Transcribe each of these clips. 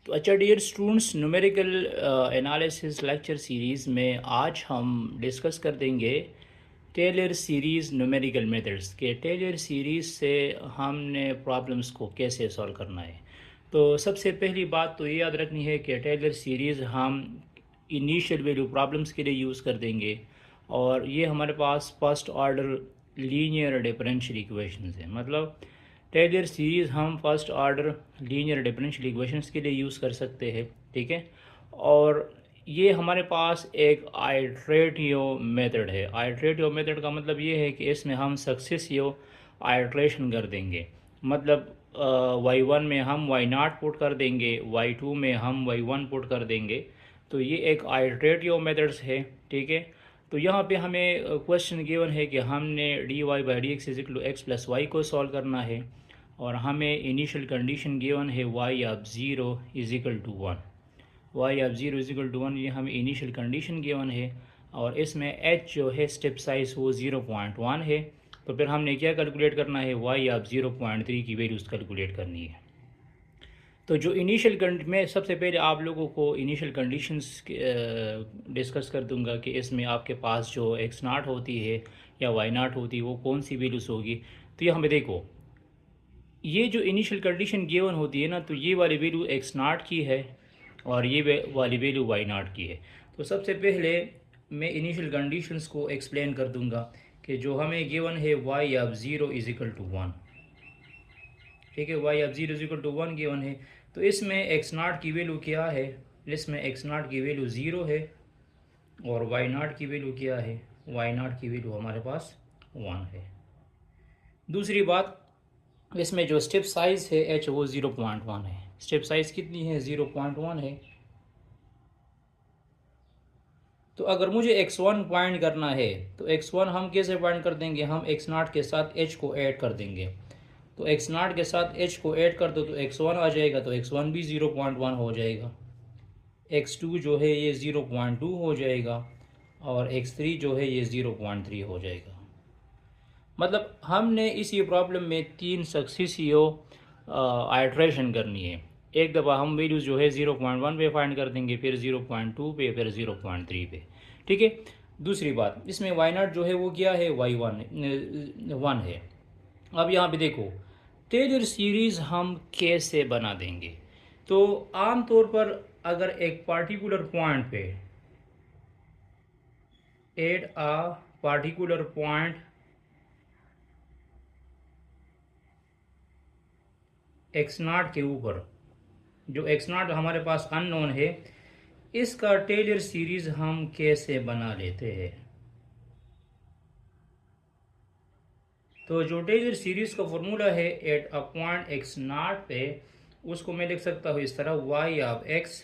तो अच्छा dear students, numerical analysis lecture series में आज हम डिस्कस कर देंगे टेलर सीरीज़ न्यूमेरिकल मेथड्स के। टेलर सीरीज़ से हमने प्रॉब्लम्स को कैसे सॉल्व करना है। तो सबसे पहली बात तो ये याद रखनी है कि टेलर सीरीज़ हम इनिशियल वैल्यू प्रॉब्लम्स के लिए यूज़ कर देंगे, और ये हमारे पास first order linear differential equations है। मतलब टेलर सीरीज़ हम first order linear differential equations के लिए यूज़ कर सकते हैं, ठीक है। और ये हमारे पास एक आइट्रेटिव मेथड है। आइट्रेटिव मेथड का मतलब ये है कि इसमें हम सक्सेसिव आइट्रेशन कर देंगे। मतलब y1 में हम y0 पुट कर देंगे, y2 में हम y1 पुट कर देंगे। तो ये एक आइट्रेटिव मेथड्स है, ठीक है। तो यहाँ पे हमें क्वेश्चन गिवन है कि हमने d y by d x is equal to x plus y को सॉल्व करना है, और हमें इनिशियल कंडीशन गिवन है y of zero is equal to one. Y of zero is equal to one, ये हमें इनिशियल कंडीशन गिवन है। और इसमें एच जो है स्टेप साइज वो 0.1 है। तो फिर हमने क्या कैलकुलेट करना है, वाई ऑफ 0.3 की वैल्यूज़ कैलकुलेट करनी है। तो जो इनिशियल मैं सबसे पहले आप लोगों को इनिशियल कंडीशंस डिस्कस कर दूंगा कि इसमें आपके पास जो एक्स नाट होती है या वाई नाट होती है वो कौन सी वैल्यूज़ होगी। तो ये हमें देखो, ये जो इनिशियल कंडीशन गिवन होती है ना, तो ये वाली वैल्यू एक्स नाट की है और ये वाली वैल्यू वाई नाट की है। तो सबसे पहले मैं इनिशियल कंडीशंस को एक्सप्लेन कर दूंगा कि जो हमें गिवन है y of zero is equal to one, ठीक है। Y of zero is equal to one given है। तो इसमें एक्स नाट की वैल्यू क्या है, इसमें एक्स नाट की वैल्यू ज़ीरो है, और वाई नाट की वैल्यू क्या है, वाई नाट की वैल्यू हमारे पास वन है। दूसरी बात, इसमें जो स्टेप साइज़ है एच वो 0.1 है। स्टेप साइज़ कितनी है, 0.1 है। तो अगर मुझे x1 फाइंड करना है तो x1 हम कैसे फाइंड कर देंगे, हम x नाट के साथ h को ऐड कर देंगे। तो x नाट के साथ h को ऐड कर दो तो x1 आ जाएगा, तो x1 भी 0.1 हो जाएगा। x2 जो है ये 0.2 हो जाएगा, और x3 जो है ये 0.3 हो जाएगा। मतलब हमने इसी प्रॉब्लम में तीन सक्सेसिव आइट्रेशन करनी है। एक दफ़ा हम वैल्यूज़ जो है 0.1 पे फाइंड कर देंगे, फिर 0.2 पे, फिर 0.3 पे, ठीक है। दूसरी बात, इसमें वाई नॉट जो है वो क्या है, वाई वन है। अब यहाँ पे देखो टेलर सीरीज़ हम कैसे बना देंगे। तो आम तौर पर अगर एक पार्टिकुलर पॉइंट पे at a particular point x naught के ऊपर, जो एक्स नाट हमारे पास अननोन है, इसका टेलर सीरीज हम कैसे बना लेते हैं। तो जो टेलर सीरीज का फॉर्मूला है at a point x naught पे, उसको मैं लिख सकता हूँ इस तरह, y of x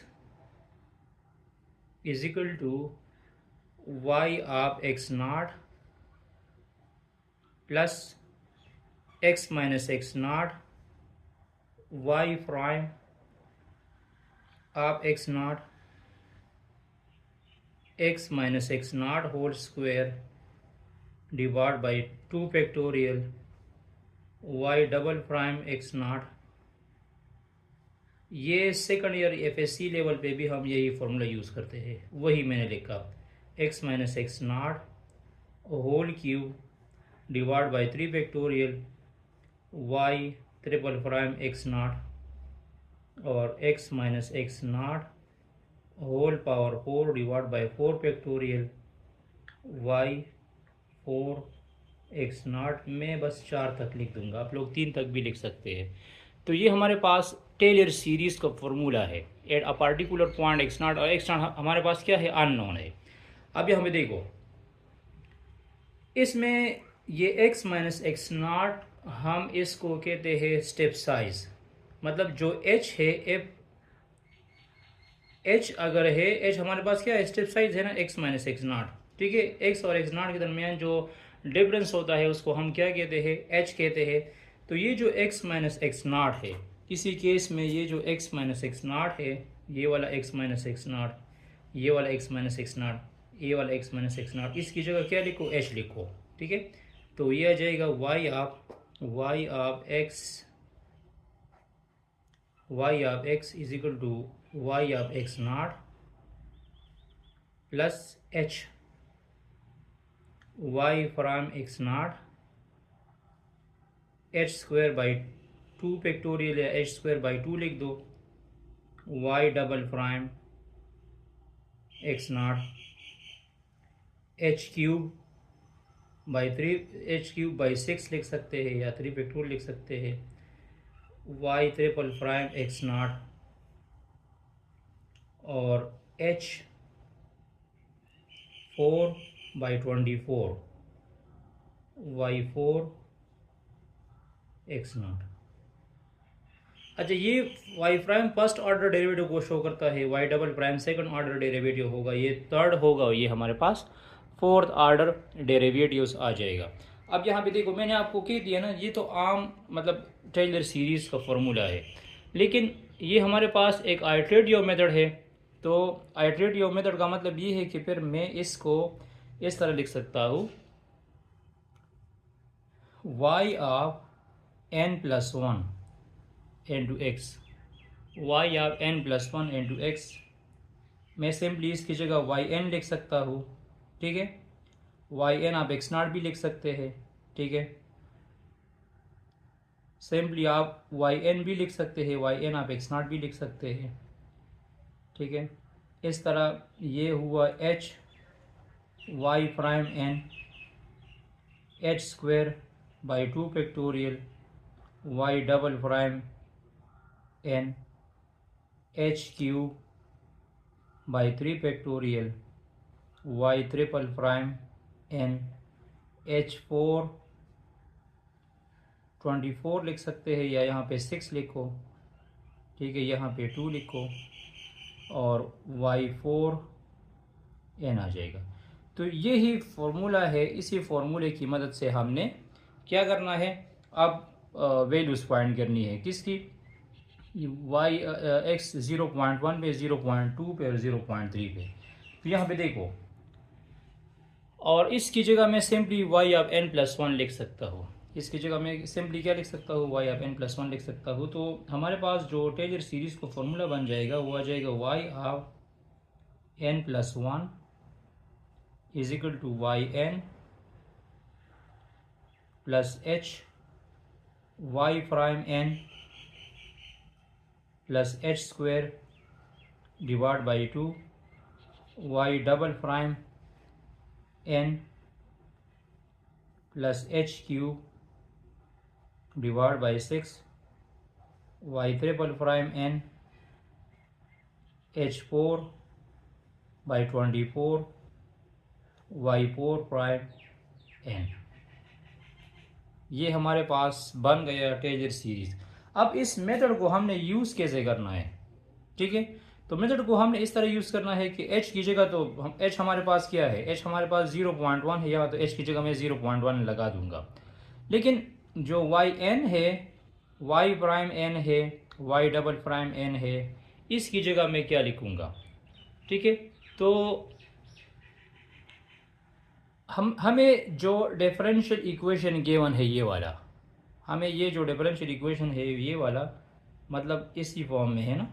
is equal to y of x naught plus x minus x naught y prime of x naught x minus x naught whole square divide by 2 factorial y double prime x naught. ये second year FSc level पे भी हम यही formula use करते हैं, वही मैंने लिखा, X minus x naught whole cube divide by 3 factorial Y triple prime x naught, और X minus x naught whole power 4 divide by 4 factorial Y 4 X naught. मैं बस 4 तक लिख दूंगा, आप लोग 3 तक भी लिख सकते हैं। तो ये हमारे पास टेलर सीरीज़ का फॉर्मूला है at a particular point x naught, और एक्स नाट हमारे पास क्या है, अननोन है। अब ये हमें देखो, इसमें ये एक्स माइनस एक्स नाट हम इसको कहते हैं स्टेप साइज। मतलब जो एच है, एच अगर है, एच हमारे पास क्या है, स्टेप साइज है ना, एक्स माइनस एक्स नाट, ठीक है। एक्स और एक्स नाट के दरमियान जो डिफरेंस होता है उसको हम क्या कहते हैं, एच कहते हैं। तो ये जो एक्स माइनस एक्स नाट है, इसी केस में ये जो एक्स माइनस एक्स नाट है, ये वाला एक्स माइनस एक्स नाट, ये वाला एक्स माइनस एक्स नाट, ये वाला एक्स माइनस एक्स नाट, इसकी जगह क्या लिखो, एच लिखो, ठीक है। तो ये आ जाएगा y of y of x is equal to y of x not plus H Y prime x not h square by 2 factorial या एच स्क्वायर बाई 2 लिख दो, y double prime x not H cube by 3 h cube by 6 लिख सकते हैं या 3 factorial लिख सकते हैं, y triple prime x not और एच 4/24 वाई 4 एक्स नॉट। अच्छा, ये y prime first order derivative को शो करता है, y double prime second order derivative होगा, ये थर्ड होगा, ये हमारे पास फोर्थ ऑर्डर डेरिवेटिव्स आ जाएगा। अब यहाँ पे देखो मैंने आपको कह दिया ना, ये तो आम मतलब टेलर सीरीज़ का फॉर्मूला है, लेकिन ये हमारे पास एक आइटरेटिव मेथड है। तो आइटरेटिव मेथड का मतलब ये है कि फिर मैं इसको इस तरह लिख सकता हूँ, y of n+1 into x, y of n+1 into x, मैं सिंपली इसकी जगह वाई एन लिख सकता हूँ, ठीक है। वाई एन आप एक्स नॉट भी लिख सकते हैं, ठीक है। सिंपली आप वाई एन भी लिख सकते हैं, वाई एन आप एक्स नॉट भी लिख सकते हैं, ठीक है। इस तरह ये हुआ h Y prime n h square by 2 factorial y double prime n h cube by 3 factorial Y triple prime n h 4/24 लिख सकते हैं या यहाँ पे 6 लिखो, ठीक है, यहाँ पे 2 लिखो और वाई 4 एन आ जाएगा। तो यही फॉर्मूला है, इसी फॉर्मूले की मदद से हमने क्या करना है, अब वैल्यूज़ फाइंड करनी है किसकी, वाई एक्स 0.1 पे, 0.2 पे और 0.3 पे। तो यहाँ पे देखो, और इसकी जगह मैं सिंपली वाई ऑफ n+1 लिख सकता हूँ, इसकी जगह मैं सिंपली क्या लिख सकता हूँ, वाई ऑफ n+1 लिख सकता हूँ। तो हमारे पास जो टेलर सीरीज़ को फॉर्मूला बन जाएगा वो आ जाएगा y of n+1 is equal to y n plus H Y prime n plus H square divide by 2 Y double prime n plus h cube divide by 6 Y triple prime n h 4/24 y 4 prime n. ये हमारे पास बन गया Taylor series. अब इस method को हमने use कैसे करना है, ठीक है। तो मेथड को हमने इस तरह यूज़ करना है कि h की जगह, तो हम h हमारे पास क्या है, h हमारे पास 0.1 है, या तो h की जगह मैं 0.1 लगा दूंगा। लेकिन जो वाई एन है, वाई प्राइम एन है, वाई डबल प्राइम एन है, इसकी जगह मैं क्या लिखूंगा, ठीक है। तो हमें जो डिफरेंशियल इक्वेशन गिवन है ये वाला, हमें ये जो डिफरेंशियल इक्वेशन है ये वाला, मतलब इसी फॉर्म में है ना,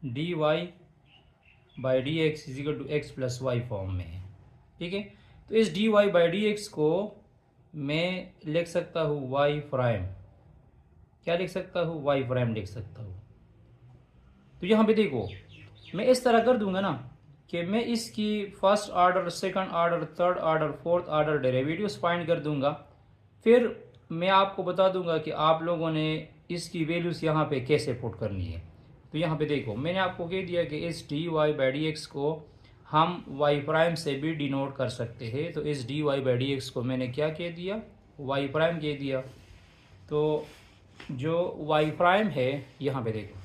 d y by d x is equal to x plus y form में है, ठीक है। तो इस d y by d x को मैं लिख सकता हूँ वाई प्राइम, क्या लिख सकता हूँ, वाई प्राइम लिख सकता हूँ। तो यहाँ पे देखो मैं इस तरह कर दूंगा ना कि मैं इसकी first order, second order, third order, fourth order derivatives find कर दूंगा, फिर मैं आपको बता दूंगा कि आप लोगों ने इसकी वैल्यूज़ यहाँ पे कैसे पुट करनी है। तो यहाँ पे देखो मैंने आपको कह दिया कि इस d y by d x को हम वाई प्राइम से भी डिनोट कर सकते हैं। तो इस d y by d x को मैंने क्या कह दिया, वाई प्राइम कह दिया। तो जो वाई प्राइम है, यहाँ पे देखो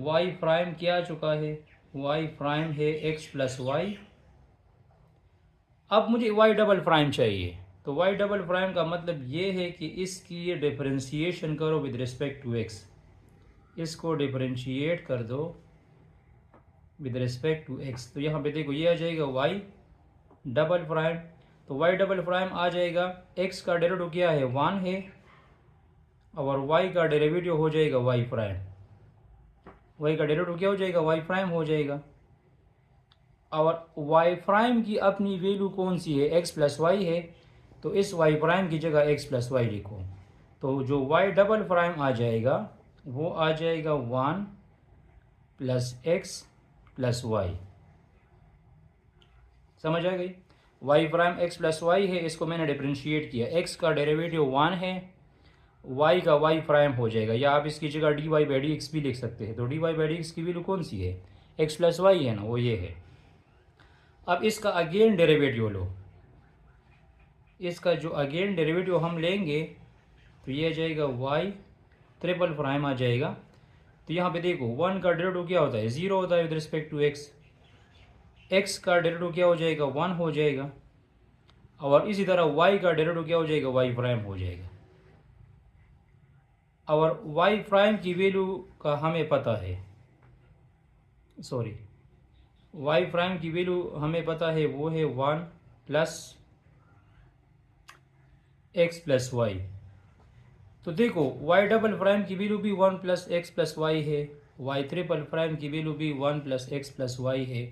वाई प्राइम क्या आ चुका है, वाई प्राइम है एक्स प्लस वाई। अब मुझे वाई डबल प्राइम चाहिए, तो वाई डबल प्राइम का मतलब ये है कि इसकी डिफरेंशिएशन करो विद रिस्पेक्ट टू एक्स, इसको डिफरेंशिएट कर दो विद रिस्पेक्ट टू एक्स। तो यहाँ पे देखो ये आ जाएगा वाई डबल प्राइम, तो वाई डबल प्राइम आ जाएगा, एक्स का डेरिवेटिव क्या है, 1 है, और वाई का डेरिवेटिव हो जाएगा वाई प्राइम। वाई का डेरिवेटिव क्या हो जाएगा? वाई प्राइम हो जाएगा। और वाई प्राइम की अपनी वैल्यू कौन सी है? एक्स प्लस वाई है। तो इस वाई प्राइम की जगह एक्स प्लस वाई लिखो। तो जो वाई डबल प्राइम आ जाएगा वो आ जाएगा 1 प्लस एक्स प्लस वाई। समझ आ गई? Y prime x plus y है, इसको मैंने डिफ्रेंशिएट किया। एक्स का डेरिवेटिव 1 है, वाई का वाई प्राइम हो जाएगा, या आप इसकी जगह d y by d x भी लिख सकते हैं। तो d y by d x की वैल्यू कौन सी है? एक्स प्लस वाई है ना, वो ये है। अब इसका अगेन डेरिवेटिव लो। इसका जो अगेन डेरिवेटिव हम लेंगे तो ये आ जाएगा वाई ट्रिपल प्राइम आ जाएगा। तो यहाँ पे देखो 1 का डेरिवेटिव क्या होता है? 0 होता है with respect to x. X का डेरिवेटिव क्या हो जाएगा? 1 हो जाएगा। और इसी तरह वाई का डेरिवेटिव क्या हो जाएगा? वाई प्राइम हो जाएगा। और वाई प्राइम की वैल्यू का हमें पता है, सॉरी, वाई प्राइम की वैल्यू हमें पता है, वो है 1 प्लस एक्स प्लस वाई। तो देखो वाई डबल प्राइम की वैल्यू भी 1 प्लस एक्स प्लस वाई है, वाई ट्रिपल प्राइम की वैल्यू भी 1 प्लस एक्स प्लस वाई है।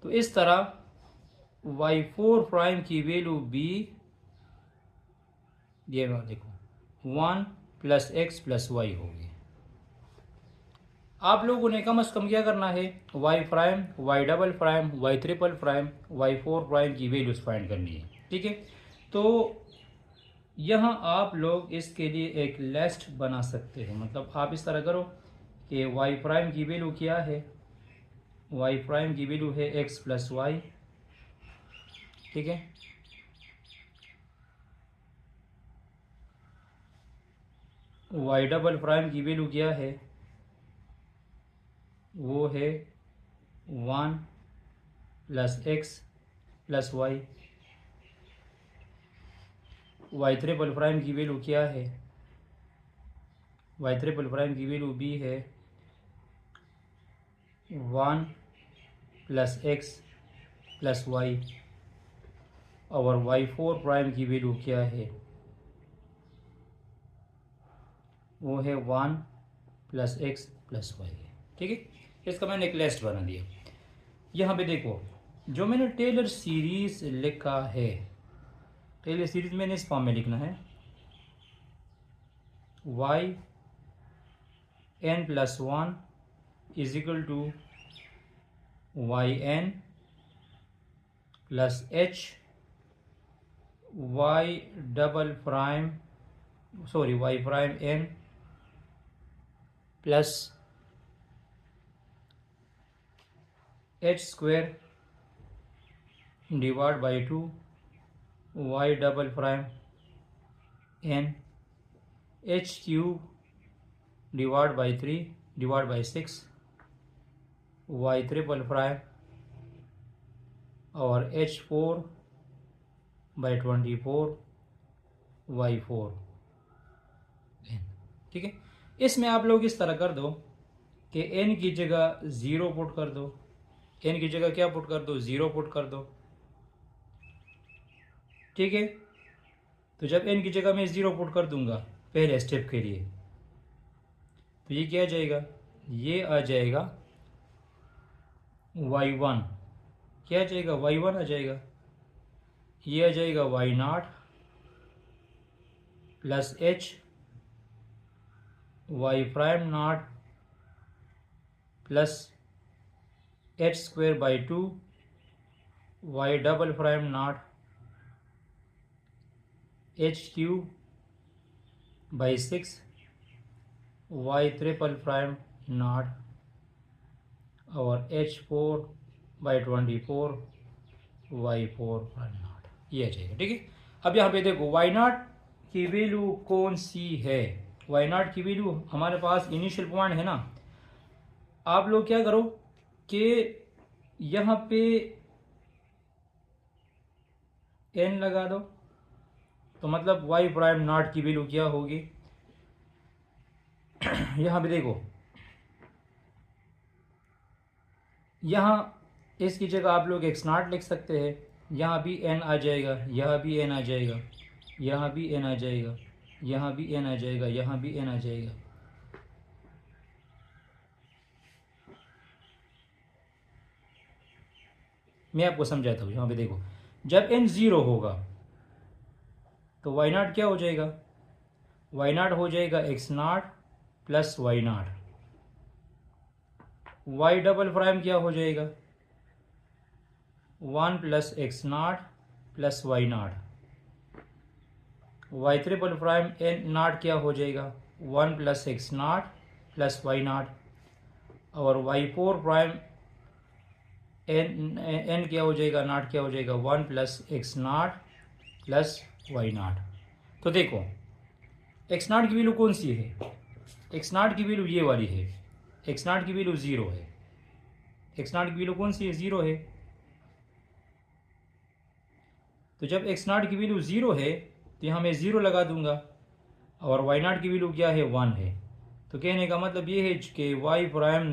तो इस तरह वाई फोर प्राइम की वैल्यू भी, ये देखो 1 प्लस एक्स प्लस वाई होगी। आप लोगों ने कम से कम क्या करना है? Y prime, y double prime, y triple prime, y four prime की वैल्यूज फाइंड करनी है। ठीक है, तो यहाँ आप लोग इसके लिए एक लिस्ट बना सकते हैं। मतलब आप इस तरह करो कि वाई प्राइम की वैल्यू क्या है? वाई प्राइम की वैल्यू है एक्स प्लस वाई। ठीक है, वाई डबल प्राइम की वैल्यू क्या है? वो है 1 plus x plus y. Y triple prime की वैल्यू क्या है? वाई ट्रिपल प्राइम की वैल्यू भी है 1 प्लस एक्स प्लस वाई। और वाई फोर प्राइम की वैल्यू क्या है? वो है 1 प्लस एक्स प्लस वाई। ठीक है, इसका मैंने एक लिस्ट बना दिया। यहाँ पे देखो जो मैंने टेलर सीरीज लिखा है, टेलर सीरीज मैंने इस फॉर्म में लिखना है, y n plus 1 is equal to y n plus H y double prime, sorry, y prime n plus H square divide by 2 Y double prime n h cube divide by 3 divide by 6 Y triple prime और H 4 by 24 Y 4 n. ठीक है, इसमें आप लोग इस तरह कर दो कि एन की जगह 0 पुट कर दो। एन की जगह क्या पुट कर दो? 0 पुट कर दो। ठीक है, तो जब एन की जगह मैं 0 पुट कर दूंगा पहले स्टेप के लिए, तो ये क्या आ जाएगा? ये आ जाएगा y1। क्या आ जाएगा? y1 आ जाएगा। ये आ जाएगा y0 plus H Y prime naught plus H square by 2 Y double prime naught H cube by 6 Y triple prime naught और H 4 by 24 Y 4 prime naught. ये आ जाएगा। ठीक है, अब यहाँ पे देखो वाई नॉट की वैल्यू कौन सी है? वाई नॉट की वैल्यू हमारे पास इनिशियल पॉइंट है ना। आप लोग क्या करो कि यहाँ पे एन लगा दो, तो मतलब वाई प्राइम नॉट की वैल्यू क्या होगी? यहाँ पे देखो, यहाँ इसकी जगह आप लोग एक्स नॉट लिख सकते हैं। यहाँ भी एन आ जाएगा, यहाँ भी एन आ जाएगा, यहाँ भी एन आ जाएगा, यहाँ भी n आ जाएगा, यहाँ भी n आ जाएगा। मैं आपको समझाता हूँ। यहाँ पे देखो, जब n 0 होगा तो y नाट क्या हो जाएगा, y नाट हो जाएगा x नाट प्लस y नाट। y डबल प्राइम क्या हो जाएगा, 1 plus x naught plus Y नाट। y ट्रिपल प्राइम n नाट क्या हो जाएगा, 1 plus x naught plus Y नाट। और y फोर प्राइम n क्या हो जाएगा, नाट क्या हो जाएगा, 1 plus x naught plus Y नाट। तो देखो एक्स नाट की वैल्यू कौन सी है, एक्स नाट की वैल्यू ये वाली है, एक्स नाट की वैल्यू 0 है। एक्स नाट की वैल्यू कौन सी है, 0 है। तो जब एक्स नाट की वैल्यू 0 है तो यहाँ मैं 0 लगा दूंगा, और वाई नाट की वैल्यू क्या है, 1 है। तो कहने का मतलब ये है कि वाई प्राइम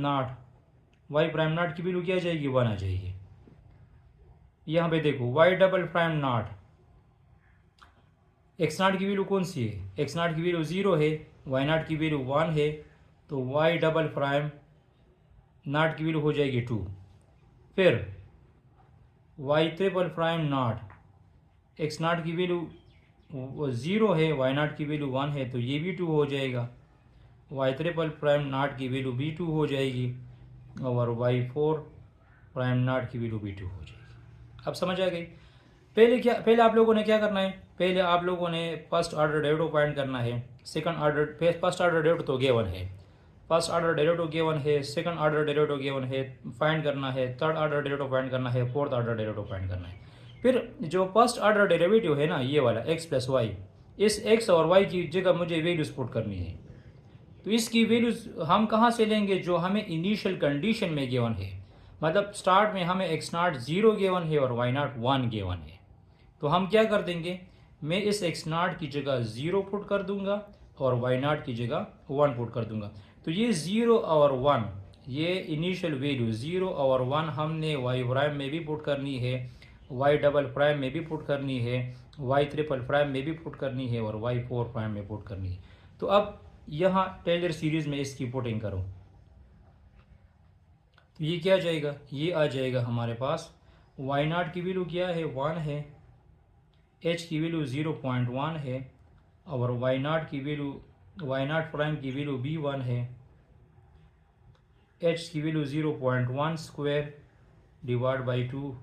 नाट की वैल्यू क्या आ जाएगी, 1 आ जाएगी। यहाँ पे देखो वाई डबल प्राइम नाट, एक्स नाट की वैल्यू कौन सी है, एक्स नाट की वैल्यू 0 है, वाई नाट की वैल्यू 1 है। तो वाई डबल प्राइम नाट की वैल्यू हो जाएगी 2। फिर वाई ट्रिपल प्राइम नाट, एक्स नाट की वैल्यू 0 है, वाई नाट की वैल्यू 1 है, तो ये भी 2 हो जाएगा। वाई ट्रिपल प्राइम नाट की वैल्यू भी 2 हो जाएगी, और वाई फोर प्राइम नाट की वैल्यू भी 2 हो जाएगी। अब समझ आ गई। पहले आप लोगों ने क्या करना है, पहले आप लोगों ने फर्स्ट ऑर्डर डेरिवेटिव फाइंड करना है। Second order, first order derivative तो गिवन है, फर्स्ट ऑर्डर डेरिवेटिव गिवन है, सेकंड ऑर्डर डेरिवेटिव गिवन है, फाइंड करना है, थर्ड ऑर्डर डेरिवेटिव फाइंड करना है, फोर्थ ऑर्डर डेरिवेटिव फाइंड करना है। फिर जो फर्स्ट ऑर्डर डेरिवेटिव है ना, ये वाला x प्लस वाई, इस x और y की जगह मुझे वैल्यूज पुट करनी है। तो इसकी वैल्यूज हम कहाँ से लेंगे, जो हमें इनिशियल कंडीशन में गिवन है। मतलब स्टार्ट में हमें x नाट 0 गिवन है और y नाट 1 गिवन है। तो हम क्या कर देंगे, मैं इस x नाट की जगह 0 पुट कर दूंगा और y नाट की जगह 1 पुट कर दूंगा। तो ये 0 और 1, ये इनिशियल वैल्यू 0 और 1 हमने y प्राइम में भी पुट करनी है, y डबल प्राइम में भी पुट करनी है, y ट्रिपल प्राइम में भी पुट करनी है, और y फोर प्राइम में पुट करनी है। तो अब यहाँ टेलर सीरीज में इसकी पुटिंग करो, तो ये क्या आ जाएगा, ये आ जाएगा हमारे पास y नाट की वैल्यू क्या है, 1 है, h की वैल्यू 0.1 है, और y नाट की वैल्यू, y नाट प्राइम की वैल्यू भी 1 है, h की वैल्यू 0.1 स्क्वायर डिवाइड बाई 2,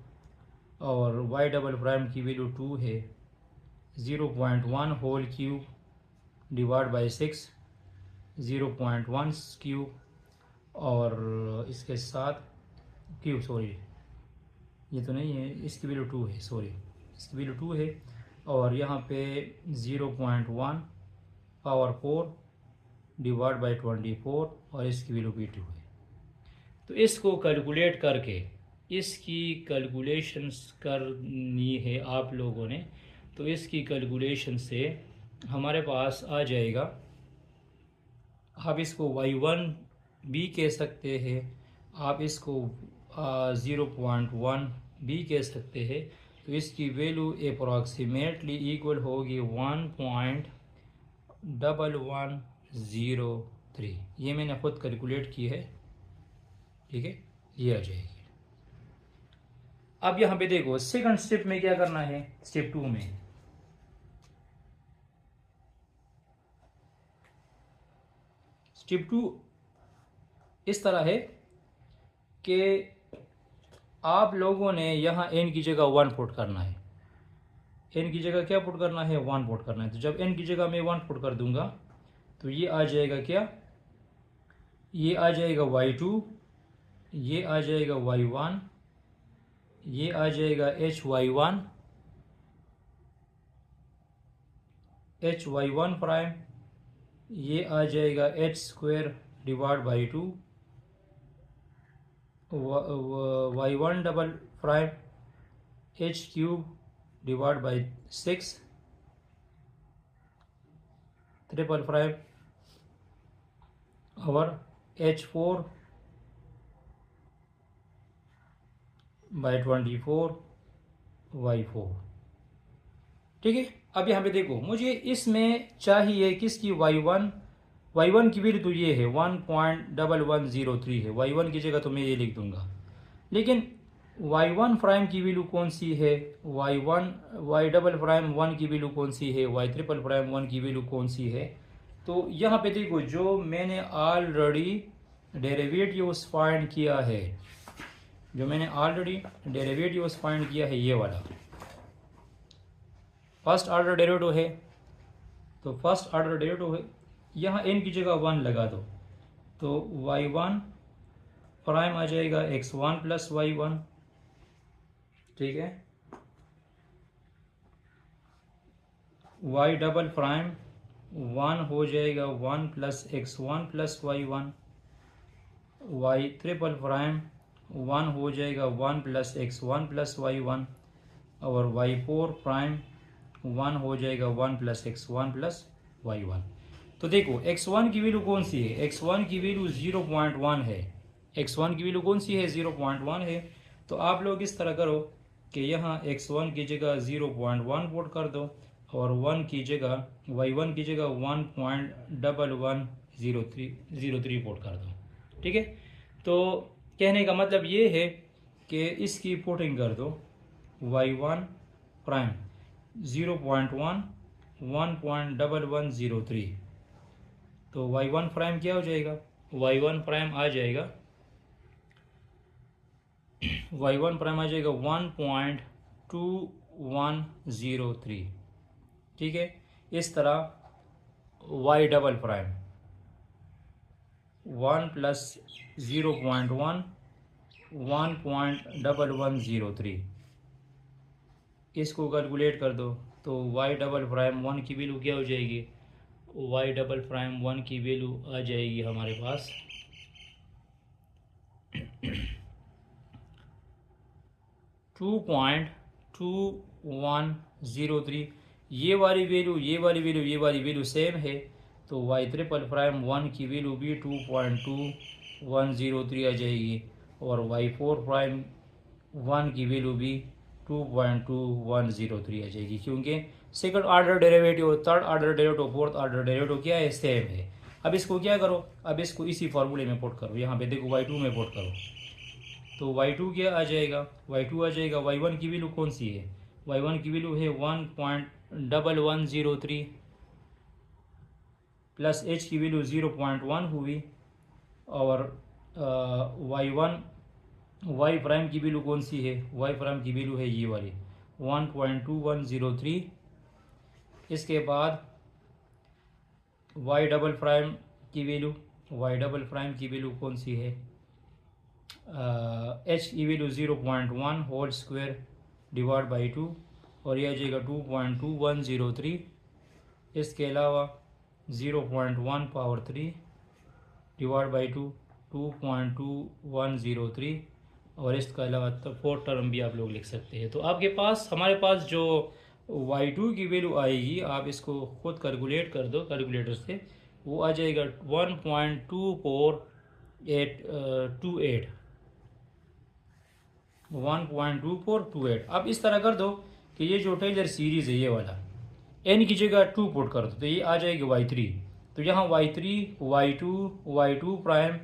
और y डबल प्राइम की वैल्यू 2 है, 0.1 whole cube divide by 6, 0.1 cube, और इसके साथ क्यूब, सॉरी ये तो नहीं है, इसकी वैल्यू 2 है, सॉरी इसकी वैल्यू 2 है, और यहाँ पे 0.1 पावर 4 डिवाइड बाई 24, और इसकी वैल्यू भी 2 है। तो इसको कैलकुलेट करके इसकी कैलकुलेशंस करनी है आप लोगों ने। तो इसकी कैलकुलेशन से हमारे पास आ जाएगा, आप इसको y1 भी कह सकते हैं, आप इसको 0.1 भी कह सकते हैं। तो इसकी वैल्यू अप्रॉक्सीमेटली इक्वल होगी 1.1103। ये मैंने खुद कैलकुलेट की है, ठीक है, ये आ जाएगी। अब यहाँ पे देखो सेकंड स्टेप में क्या करना है, स्टेप 2 में स्टेप 2 इस तरह है कि आप लोगों ने यहाँ n की जगह 1 पुट करना है, n की जगह क्या पुट करना है, 1 पुट करना है। तो जब n की जगह मैं 1 पुट कर दूंगा तो ये आ जाएगा क्या, ये आ जाएगा y2, ये आ जाएगा y1, ये आ जाएगा hy1 प्राइम, ये आ जाएगा h square divide by 2, y1 double prime h cube divide by 6, triple prime, और h4 बाई 24 y4। ठीक है। अब यहाँ पे देखो, मुझे इसमें चाहिए किसकी, y1 की वैल्यू तो ये है 1.1103 है, y1 की जगह तो मैं ये लिख दूंगा। लेकिन y1 प्राइम की वैल्यू कौन सी है, y डबल प्राइम 1 की वैल्यू कौन सी है, y ट्रिपल प्राइम 1 की वैल्यू कौन सी है। तो यहाँ पे देखो, जो मैंने ऑलरेडी डेरिवेटिव्स फाइंड किया है, ये वाला फर्स्ट ऑर्डर डेरिवेटिव है। तो फर्स्ट ऑर्डर डेरिवेटिव है, यहाँ n की जगह 1 लगा दो, तो y1 प्राइम आ जाएगा x1 प्लस y1, ठीक है। y डबल प्राइम 1 हो जाएगा 1 plus x1 plus y1, y triple prime 1 हो जाएगा 1 प्लस x1 प्लस y1, और y4 प्राइम 1 हो जाएगा 1 प्लस x1 प्लस y1। तो देखो x1 की वैल्यू कौन सी है, x1 की वैल्यू 0.1 है, x1 की वैल्यू कौन सी है, 0.1 है। तो आप लोग इस तरह करो कि यहाँ x1 की जगह 0.1 पुट कर दो, और 1 की जगह y1 की जगह 1.1103 पुट कर दो, ठीक है। तो कहने का मतलब ये है कि इसकी पुटिंग कर दो, y1 प्राइम 0.1 1.1103, तो y1 प्राइम क्या हो जाएगा, y1 प्राइम आ जाएगा 1.2103, ठीक है। इस तरह y डबल प्राइम 1 प्लस 0.1 1.1103, इसको कैलकुलेट कर दो, तो y डबल प्राइम 1 की वैल्यू क्या हो जाएगी, y डबल प्राइम 1 की वैल्यू आ जाएगी हमारे पास 2.2103। ये वाली वैल्यू सेम है, तो y ट्रिपल प्राइम 1 की वैल्यू भी 2.2103 आ जाएगी, और y4 प्राइम 1 की वैल्यू भी 2.2103 आ जाएगी, क्योंकि second order derivative, third order derivative, fourth order derivative क्या है, सेम है। अब इसको क्या करो, अब इसको इसी फार्मूले में पुट करो, यहाँ पे देखो y2 में पुट करो, तो y2 क्या आ जाएगा, y2 आ जाएगा, y1 की वैल्यू कौन सी है, y1 की वैल्यू है 1.1103 प्लस h की वैल्यू 0.1 हुई, और y प्राइम की वैल्यू कौन सी है, y प्राइम की वैल्यू है ये वाली 1.2103। इसके बाद y डबल प्राइम की वैल्यू कौन सी है, h की value 0.1 whole square divide by 2, और यह आ जाएगा 2.2103। इसके अलावा 0.1 पावर 3 डिवाइड बाई 2.2103, और इसके अलावा तो फोर्थ टर्म भी आप लोग लिख सकते हैं। तो आपके पास, हमारे पास जो y2 की वैल्यू आएगी, आप इसको खुद कैलकुलेट कर दो कैलकुलेटर से, वो आ जाएगा 1.2428। अब इस तरह कर दो कि ये जो टेलर सीरीज़ है, ये वाला n की जगह 2 पुट कर दो, तो ये आ जाएगी y3। तो यहाँ y3 y2 prime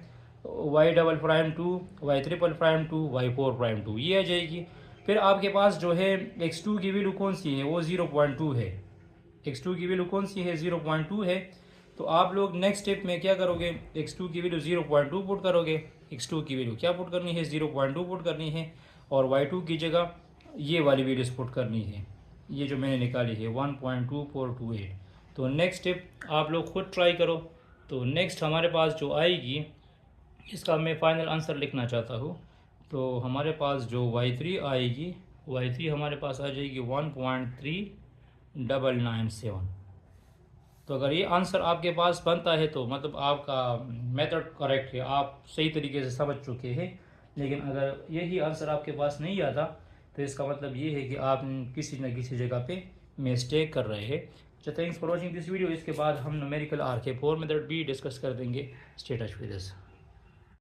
y double prime 2 y triple prime 2 y4 prime 2, ये आ जाएगी। फिर आपके पास जो है x2 की वैल्यू कौन सी है, वो 0.2 है, x2 की वैल्यू कौन सी है, 0.2 है। तो आप लोग नेक्स्ट स्टेप में क्या करोगे, x2 की वैल्यू 0.2 पुट करोगे, x2 की वैल्यू क्या पुट करनी है, 0.2 पुट करनी है, और y2 की जगह ये वाली वैल्यूज पुट करनी है, ये जो मैंने निकाली है 1.2428। तो नेक्स्ट स्टेप आप लोग खुद ट्राई करो। तो नेक्स्ट हमारे पास जो आएगी, इसका मैं फाइनल आंसर लिखना चाहता हूँ। तो हमारे पास जो y3 आएगी, y3 हमारे पास आ जाएगी 1.3997। तो अगर ये आंसर आपके पास बनता है तो मतलब आपका मेथड करेक्ट है, आप सही तरीके से समझ चुके हैं। लेकिन अगर यही आंसर आपके पास नहीं आता तो इसका मतलब ये है कि आप किसी न किसी जगह पे मिस्टेक कर रहे हैं। तो thanks for watching this video. इसके बाद हम न्यूमेरिकल RK4 मेथड भी डिस्कस कर देंगे। Stay touch with us.